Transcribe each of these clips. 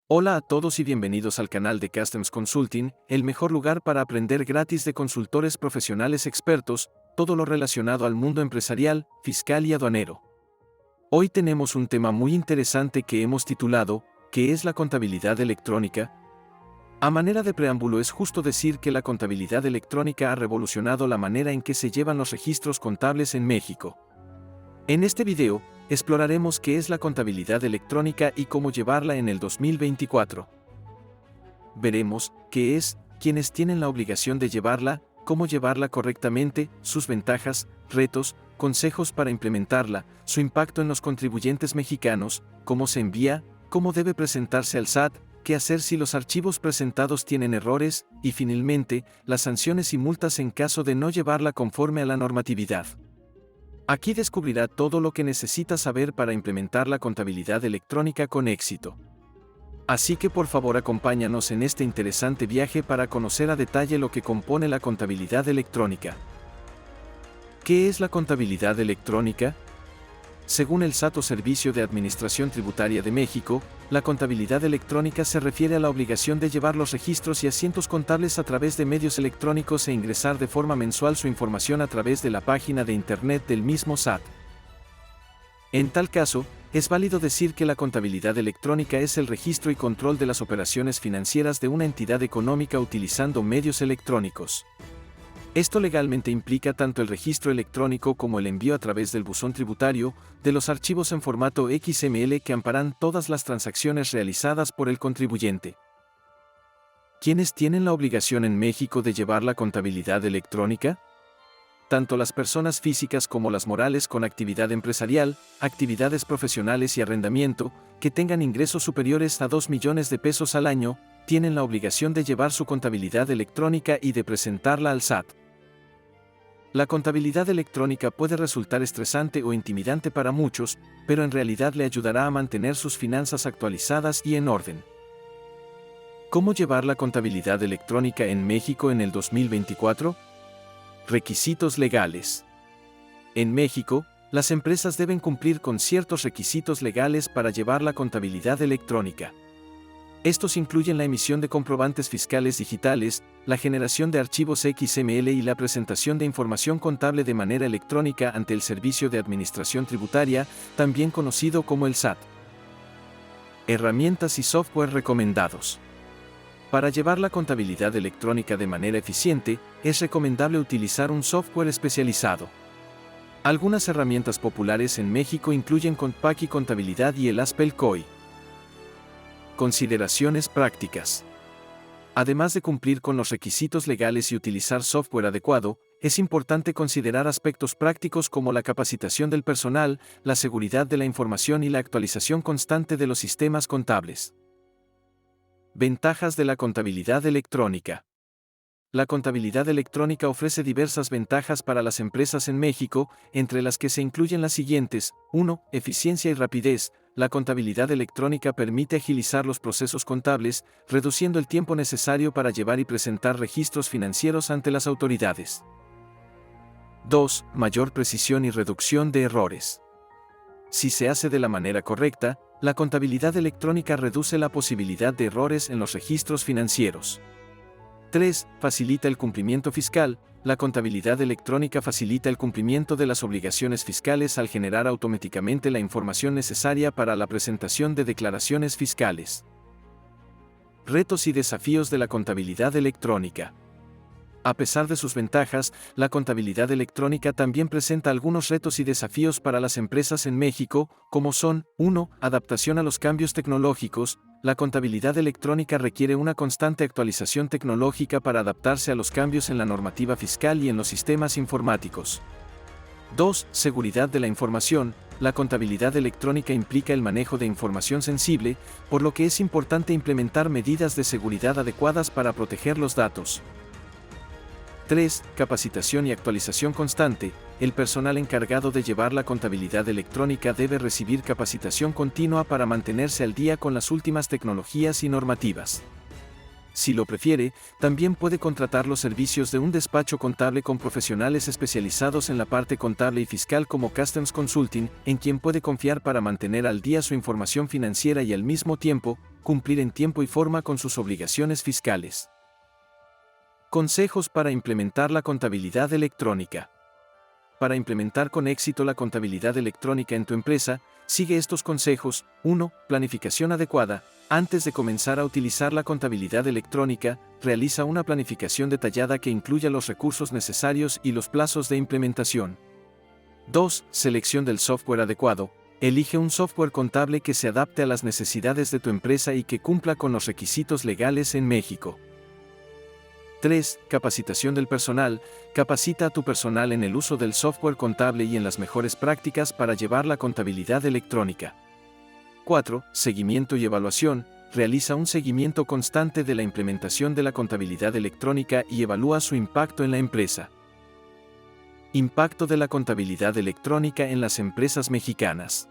Hola a todos y bienvenidos al canal de Customs Consulting, el mejor lugar para aprender gratis de consultores profesionales expertos, todo lo relacionado al mundo empresarial, fiscal y aduanero. Hoy tenemos un tema muy interesante que hemos titulado, ¿qué es la contabilidad electrónica? A manera de preámbulo es justo decir que la contabilidad electrónica ha revolucionado la manera en que se llevan los registros contables en México. En este video, exploraremos qué es la contabilidad electrónica y cómo llevarla en el 2024. Veremos qué es, quiénes tienen la obligación de llevarla, cómo llevarla correctamente, sus ventajas, retos, consejos para implementarla, su impacto en los contribuyentes mexicanos, cómo se envía, cómo debe presentarse al SAT, qué hacer si los archivos presentados tienen errores, y finalmente, las sanciones y multas en caso de no llevarla conforme a la normatividad. Aquí descubrirá todo lo que necesita saber para implementar la contabilidad electrónica con éxito. Así que por favor acompáñanos en este interesante viaje para conocer a detalle lo que compone la contabilidad electrónica. ¿Qué es la contabilidad electrónica? Según el SAT o Servicio de Administración Tributaria de México, la contabilidad electrónica se refiere a la obligación de llevar los registros y asientos contables a través de medios electrónicos e ingresar de forma mensual su información a través de la página de Internet del mismo SAT. En tal caso, es válido decir que la contabilidad electrónica es el registro y control de las operaciones financieras de una entidad económica utilizando medios electrónicos. Esto legalmente implica tanto el registro electrónico como el envío a través del buzón tributario de los archivos en formato XML que amparan todas las transacciones realizadas por el contribuyente. ¿Quiénes tienen la obligación en México de llevar la contabilidad electrónica? Tanto las personas físicas como las morales con actividad empresarial, actividades profesionales y arrendamiento, que tengan ingresos superiores a 2 millones de pesos al año, tienen la obligación de llevar su contabilidad electrónica y de presentarla al SAT. La contabilidad electrónica puede resultar estresante o intimidante para muchos, pero en realidad le ayudará a mantener sus finanzas actualizadas y en orden. ¿Cómo llevar la contabilidad electrónica en México en el 2024? Requisitos legales. En México, las empresas deben cumplir con ciertos requisitos legales para llevar la contabilidad electrónica. Estos incluyen la emisión de comprobantes fiscales digitales, la generación de archivos XML y la presentación de información contable de manera electrónica ante el Servicio de Administración Tributaria, también conocido como el SAT. Herramientas y software recomendados. Para llevar la contabilidad electrónica de manera eficiente, es recomendable utilizar un software especializado. Algunas herramientas populares en México incluyen Compaqui Contabilidad y el Aspel COI. Consideraciones prácticas. Además de cumplir con los requisitos legales y utilizar software adecuado, es importante considerar aspectos prácticos como la capacitación del personal, la seguridad de la información y la actualización constante de los sistemas contables. Ventajas de la contabilidad electrónica. La contabilidad electrónica ofrece diversas ventajas para las empresas en México, entre las que se incluyen las siguientes. 1. Eficiencia y rapidez. La contabilidad electrónica permite agilizar los procesos contables, reduciendo el tiempo necesario para llevar y presentar registros financieros ante las autoridades. 2. Mayor precisión y reducción de errores. Si se hace de la manera correcta, la contabilidad electrónica reduce la posibilidad de errores en los registros financieros. 3. Facilita el cumplimiento fiscal. La contabilidad electrónica facilita el cumplimiento de las obligaciones fiscales al generar automáticamente la información necesaria para la presentación de declaraciones fiscales. Retos y desafíos de la contabilidad electrónica. A pesar de sus ventajas, la contabilidad electrónica también presenta algunos retos y desafíos para las empresas en México, como son: 1. Adaptación a los cambios tecnológicos. La contabilidad electrónica requiere una constante actualización tecnológica para adaptarse a los cambios en la normativa fiscal y en los sistemas informáticos. 2. Seguridad de la información. La contabilidad electrónica implica el manejo de información sensible, por lo que es importante implementar medidas de seguridad adecuadas para proteger los datos. 3. Capacitación y actualización constante. El personal encargado de llevar la contabilidad electrónica debe recibir capacitación continua para mantenerse al día con las últimas tecnologías y normativas. Si lo prefiere, también puede contratar los servicios de un despacho contable con profesionales especializados en la parte contable y fiscal como Customs Consulting, en quien puede confiar para mantener al día su información financiera y al mismo tiempo, cumplir en tiempo y forma con sus obligaciones fiscales. Consejos para implementar la contabilidad electrónica. Para implementar con éxito la contabilidad electrónica en tu empresa, sigue estos consejos. 1. Planificación adecuada. Antes de comenzar a utilizar la contabilidad electrónica, realiza una planificación detallada que incluya los recursos necesarios y los plazos de implementación. 2. Selección del software adecuado. Elige un software contable que se adapte a las necesidades de tu empresa y que cumpla con los requisitos legales en México. 3. Capacitación del personal. Capacita a tu personal en el uso del software contable y en las mejores prácticas para llevar la contabilidad electrónica. 4. Seguimiento y evaluación. Realiza un seguimiento constante de la implementación de la contabilidad electrónica y evalúa su impacto en la empresa. Impacto de la contabilidad electrónica en las empresas mexicanas.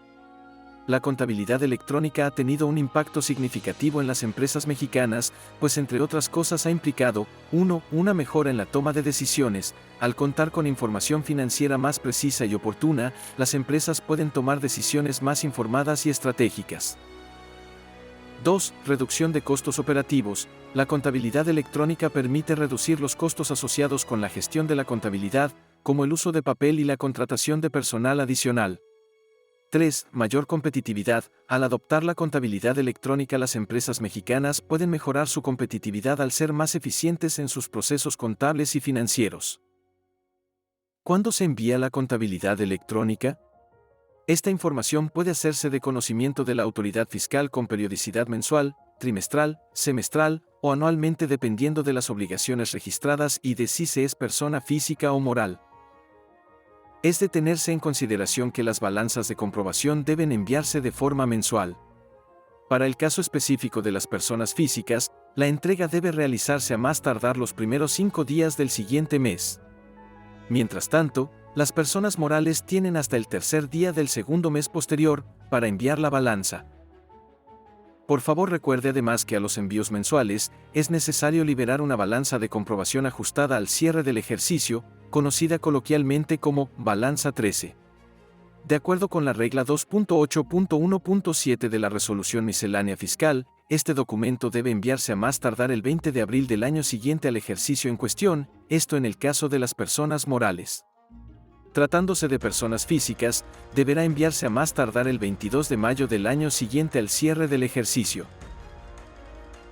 La contabilidad electrónica ha tenido un impacto significativo en las empresas mexicanas, pues entre otras cosas ha implicado, 1. Una mejora en la toma de decisiones. Al contar con información financiera más precisa y oportuna, las empresas pueden tomar decisiones más informadas y estratégicas. 2. Reducción de costos operativos. La contabilidad electrónica permite reducir los costos asociados con la gestión de la contabilidad, como el uso de papel y la contratación de personal adicional. 3. Mayor competitividad. Al adoptar la contabilidad electrónica, las empresas mexicanas pueden mejorar su competitividad al ser más eficientes en sus procesos contables y financieros. ¿Cuándo se envía la contabilidad electrónica? Esta información puede hacerse de conocimiento de la autoridad fiscal con periodicidad mensual, trimestral, semestral o anualmente dependiendo de las obligaciones registradas y de si se es persona física o moral. Es de tenerse en consideración que las balanzas de comprobación deben enviarse de forma mensual. Para el caso específico de las personas físicas, la entrega debe realizarse a más tardar los primeros 5 días del siguiente mes. Mientras tanto, las personas morales tienen hasta el tercer día del segundo mes posterior para enviar la balanza. Por favor, recuerde además que a los envíos mensuales es necesario liberar una balanza de comprobación ajustada al cierre del ejercicio, conocida coloquialmente como balanza 13. De acuerdo con la regla 2.8.1.7 de la Resolución Miscelánea Fiscal, este documento debe enviarse a más tardar el 20 de abril del año siguiente al ejercicio en cuestión, esto en el caso de las personas morales. Tratándose de personas físicas, deberá enviarse a más tardar el 22 de mayo del año siguiente al cierre del ejercicio.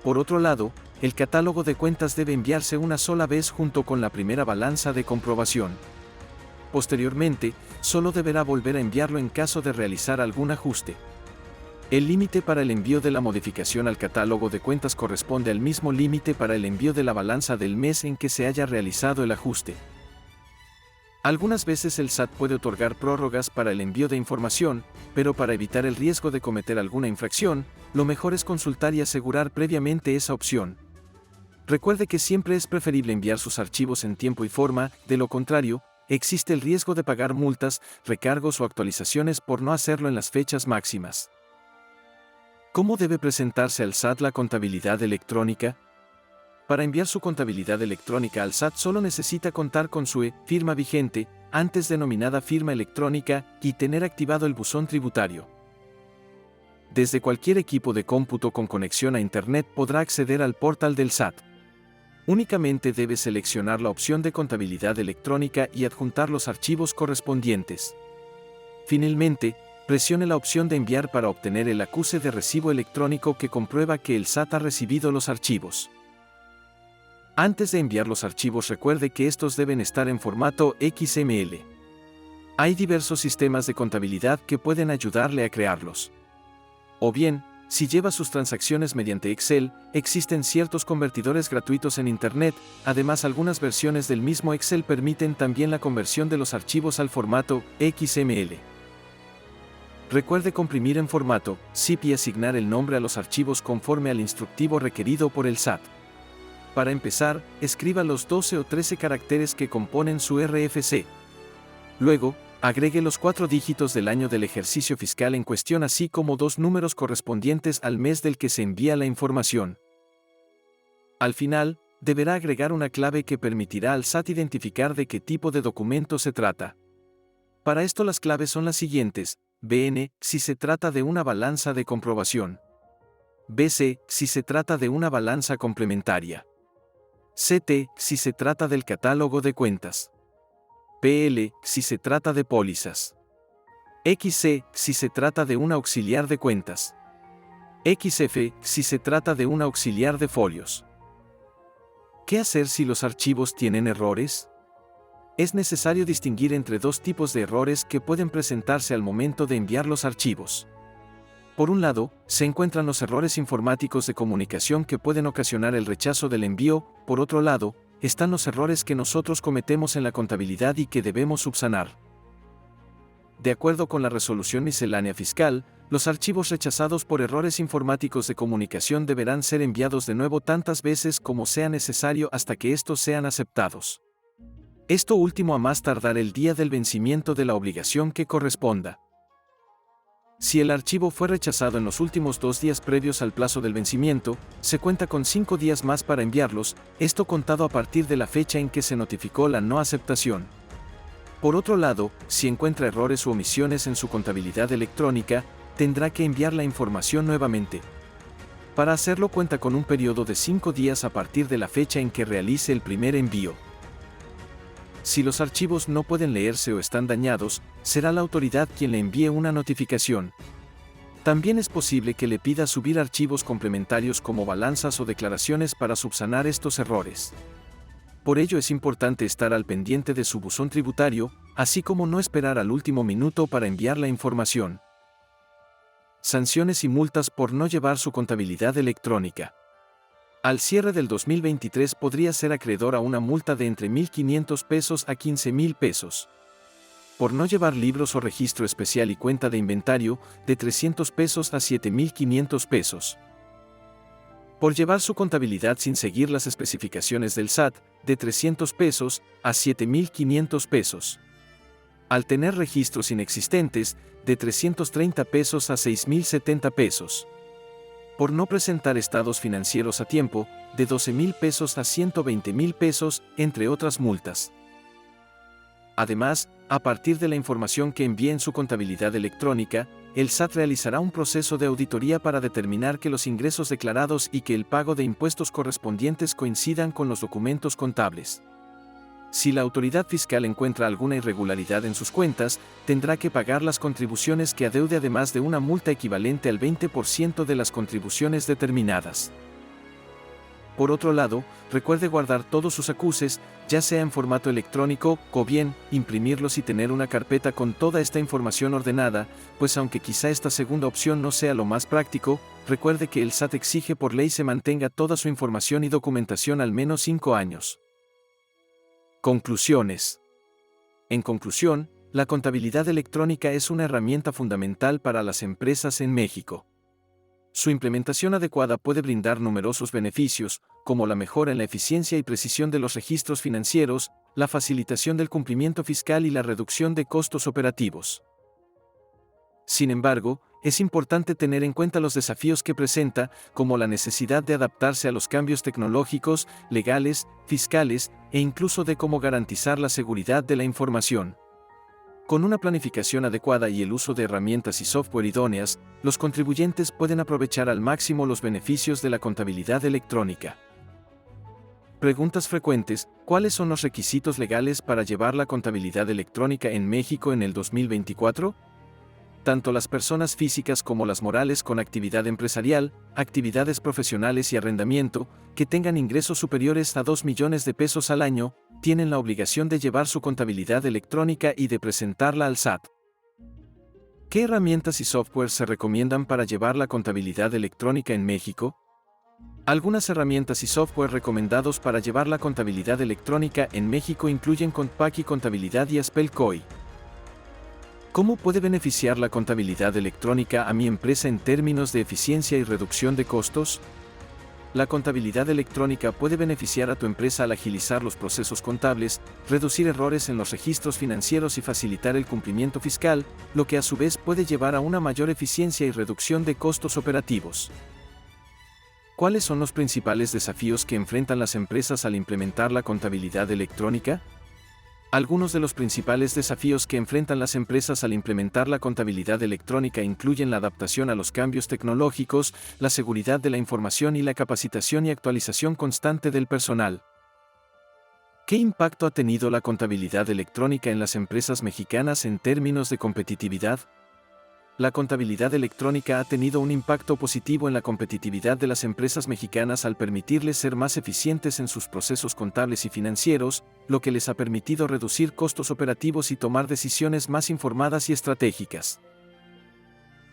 Por otro lado, el catálogo de cuentas debe enviarse una sola vez junto con la primera balanza de comprobación. Posteriormente, solo deberá volver a enviarlo en caso de realizar algún ajuste. El límite para el envío de la modificación al catálogo de cuentas corresponde al mismo límite para el envío de la balanza del mes en que se haya realizado el ajuste. Algunas veces el SAT puede otorgar prórrogas para el envío de información, pero para evitar el riesgo de cometer alguna infracción, lo mejor es consultar y asegurar previamente esa opción. Recuerde que siempre es preferible enviar sus archivos en tiempo y forma, de lo contrario, existe el riesgo de pagar multas, recargos o actualizaciones por no hacerlo en las fechas máximas. ¿Cómo debe presentarse al SAT la contabilidad electrónica? Para enviar su contabilidad electrónica al SAT solo necesita contar con su firma vigente, antes denominada firma electrónica, y tener activado el buzón tributario. Desde cualquier equipo de cómputo con conexión a Internet podrá acceder al portal del SAT. Únicamente debe seleccionar la opción de contabilidad electrónica y adjuntar los archivos correspondientes. Finalmente, presione la opción de enviar para obtener el acuse de recibo electrónico que comprueba que el SAT ha recibido los archivos. Antes de enviar los archivos, recuerde que estos deben estar en formato XML. Hay diversos sistemas de contabilidad que pueden ayudarle a crearlos. O bien, si lleva sus transacciones mediante Excel, existen ciertos convertidores gratuitos en Internet, además algunas versiones del mismo Excel permiten también la conversión de los archivos al formato XML. Recuerde comprimir en formato ZIP y asignar el nombre a los archivos conforme al instructivo requerido por el SAT. Para empezar, escriba los 12 o 13 caracteres que componen su RFC. Luego, agregue los 4 dígitos del año del ejercicio fiscal en cuestión, así como 2 números correspondientes al mes del que se envía la información. Al final, deberá agregar una clave que permitirá al SAT identificar de qué tipo de documento se trata. Para esto las claves son las siguientes: BN, si se trata de una balanza de comprobación; BC, si se trata de una balanza complementaria. CT, si se trata del catálogo de cuentas. PL, si se trata de pólizas. XC, si se trata de un auxiliar de cuentas. XF, si se trata de un auxiliar de folios. ¿Qué hacer si los archivos tienen errores? Es necesario distinguir entre dos tipos de errores que pueden presentarse al momento de enviar los archivos. Por un lado, se encuentran los errores informáticos de comunicación que pueden ocasionar el rechazo del envío. Por otro lado, están los errores que nosotros cometemos en la contabilidad y que debemos subsanar. De acuerdo con la resolución miscelánea fiscal, los archivos rechazados por errores informáticos de comunicación deberán ser enviados de nuevo tantas veces como sea necesario hasta que estos sean aceptados. Esto último a más tardar el día del vencimiento de la obligación que corresponda. Si el archivo fue rechazado en los últimos 2 días previos al plazo del vencimiento, se cuenta con 5 días más para enviarlos, esto contado a partir de la fecha en que se notificó la no aceptación. Por otro lado, si encuentra errores u omisiones en su contabilidad electrónica, tendrá que enviar la información nuevamente. Para hacerlo cuenta con un periodo de 5 días a partir de la fecha en que realice el primer envío. Si los archivos no pueden leerse o están dañados, será la autoridad quien le envíe una notificación. También es posible que le pida subir archivos complementarios como balanzas o declaraciones para subsanar estos errores. Por ello es importante estar al pendiente de su buzón tributario, así como no esperar al último minuto para enviar la información. Sanciones y multas por no llevar su contabilidad electrónica. Al cierre del 2023 podría ser acreedor a una multa de entre 1.500 pesos a 15.000 pesos. Por no llevar libros o registro especial y cuenta de inventario, de 300 pesos a 7.500 pesos. Por llevar su contabilidad sin seguir las especificaciones del SAT, de 300 pesos a 7.500 pesos. Al tener registros inexistentes, de 330 pesos a 6.070 pesos. Por no presentar estados financieros a tiempo, de 12.000 pesos a 120.000 pesos, entre otras multas. Además, a partir de la información que envíe en su contabilidad electrónica, el SAT realizará un proceso de auditoría para determinar que los ingresos declarados y que el pago de impuestos correspondientes coincidan con los documentos contables. Si la autoridad fiscal encuentra alguna irregularidad en sus cuentas, tendrá que pagar las contribuciones que adeude además de una multa equivalente al 20% de las contribuciones determinadas. Por otro lado, recuerde guardar todos sus acuses, ya sea en formato electrónico, o bien, imprimirlos y tener una carpeta con toda esta información ordenada, pues aunque quizá esta segunda opción no sea lo más práctico, recuerde que el SAT exige por ley se mantenga toda su información y documentación al menos 5 años. Conclusiones. En conclusión, la contabilidad electrónica es una herramienta fundamental para las empresas en México. Su implementación adecuada puede brindar numerosos beneficios, como la mejora en la eficiencia y precisión de los registros financieros, la facilitación del cumplimiento fiscal y la reducción de costos operativos. Sin embargo, es importante tener en cuenta los desafíos que presenta, como la necesidad de adaptarse a los cambios tecnológicos, legales, fiscales, e incluso de cómo garantizar la seguridad de la información. Con una planificación adecuada y el uso de herramientas y software idóneas, los contribuyentes pueden aprovechar al máximo los beneficios de la contabilidad electrónica. Preguntas frecuentes: ¿cuáles son los requisitos legales para llevar la contabilidad electrónica en México en el 2024? Tanto las personas físicas como las morales con actividad empresarial, actividades profesionales y arrendamiento, que tengan ingresos superiores a 2 millones de pesos al año, tienen la obligación de llevar su contabilidad electrónica y de presentarla al SAT. ¿Qué herramientas y software se recomiendan para llevar la contabilidad electrónica en México? Algunas herramientas y software recomendados para llevar la contabilidad electrónica en México incluyen Compaqui Contabilidad y Aspel-COI. ¿Cómo puede beneficiar la contabilidad electrónica a mi empresa en términos de eficiencia y reducción de costos? La contabilidad electrónica puede beneficiar a tu empresa al agilizar los procesos contables, reducir errores en los registros financieros y facilitar el cumplimiento fiscal, lo que a su vez puede llevar a una mayor eficiencia y reducción de costos operativos. ¿Cuáles son los principales desafíos que enfrentan las empresas al implementar la contabilidad electrónica? Algunos de los principales desafíos que enfrentan las empresas al implementar la contabilidad electrónica incluyen la adaptación a los cambios tecnológicos, la seguridad de la información y la capacitación y actualización constante del personal. ¿Qué impacto ha tenido la contabilidad electrónica en las empresas mexicanas en términos de competitividad? La contabilidad electrónica ha tenido un impacto positivo en la competitividad de las empresas mexicanas al permitirles ser más eficientes en sus procesos contables y financieros, lo que les ha permitido reducir costos operativos y tomar decisiones más informadas y estratégicas.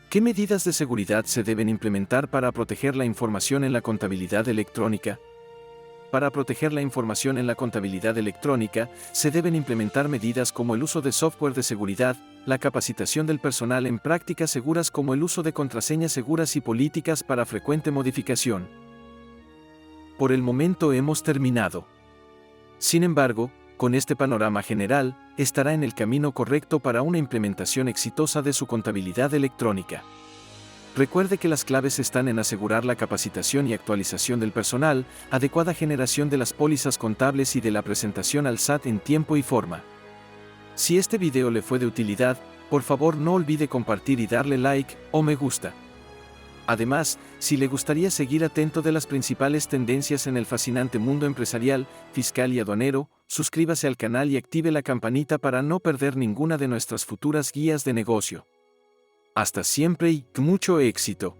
¿Qué medidas de seguridad se deben implementar para proteger la información en la contabilidad electrónica? Para proteger la información en la contabilidad electrónica, se deben implementar medidas como el uso de software de seguridad, la capacitación del personal en prácticas seguras como el uso de contraseñas seguras y políticas para frecuente modificación. Por el momento hemos terminado. Sin embargo, con este panorama general, estará en el camino correcto para una implementación exitosa de su contabilidad electrónica. Recuerde que las claves están en asegurar la capacitación y actualización del personal, adecuada generación de las pólizas contables y de la presentación al SAT en tiempo y forma. Si este video le fue de utilidad, por favor no olvide compartir y darle like o me gusta. Además, si le gustaría seguir atento de las principales tendencias en el fascinante mundo empresarial, fiscal y aduanero, suscríbase al canal y active la campanita para no perder ninguna de nuestras futuras guías de negocio. Hasta siempre y mucho éxito.